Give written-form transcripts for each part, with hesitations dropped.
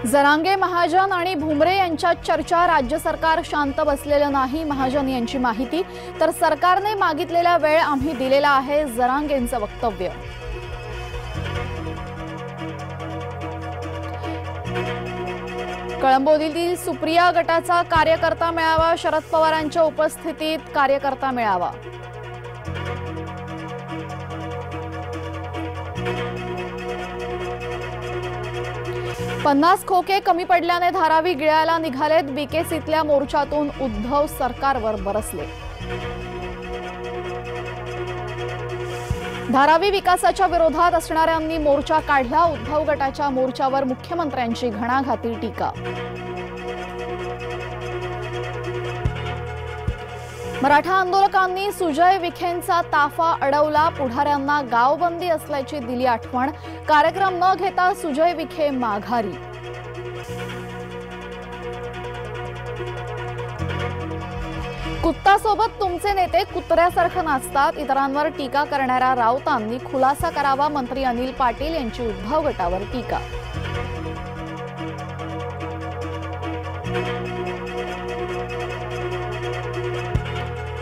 जरांगे, महाजन आणि भुमरे यांच्यात चर्चा. राज्य सरकार शांत बसलेलं नाही, महाजन यांची माहिती. तर सरकारने मागितलेला वेळ आम्ही दिलेला आहे, जरांगेंचं वक्तव्य. कळंबोलीतील सुप्रिया गटाचा कार्यकर्ता मेळावा. शरद पवारांच्या उपस्थितीत कार्यकर्ता मेळावा. पन्नास खोके कमी पडल्याने धारावी गिळायला निघालेत. बीकेसीतल्या मोर्चातून उद्धव सरकारवर बरसले. धारावी विकासाच्या विरोधात असणाऱ्यांनी मोर्चा काढला. उद्धव गटाच्या मोर्चावर मुख्यमंत्र्यांची घणाघाती टीका. मराठा आंदोलकांनी सुजय विखेंचा ताफा अडवला. पुढाऱ्यांना गावबंदी असल्याची दिली आठवण. कार्यक्रम न घेता सुजय विखे माघारी. कुत्तासोबत तुमचे नेते कुत्र्यासारखं नाचतात. इतरांवर टीका करणाऱ्या राऊतांनी खुलासा करावा. मंत्री अनिल पाटील यांची उद्धव गटावर टीका.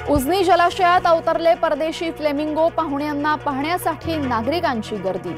उजनी जलाशयात अवतरले परदेशी फ्लेमिंगो. पाहुण्यांना पाहण्यासाठी नागरिकांची गर्दी.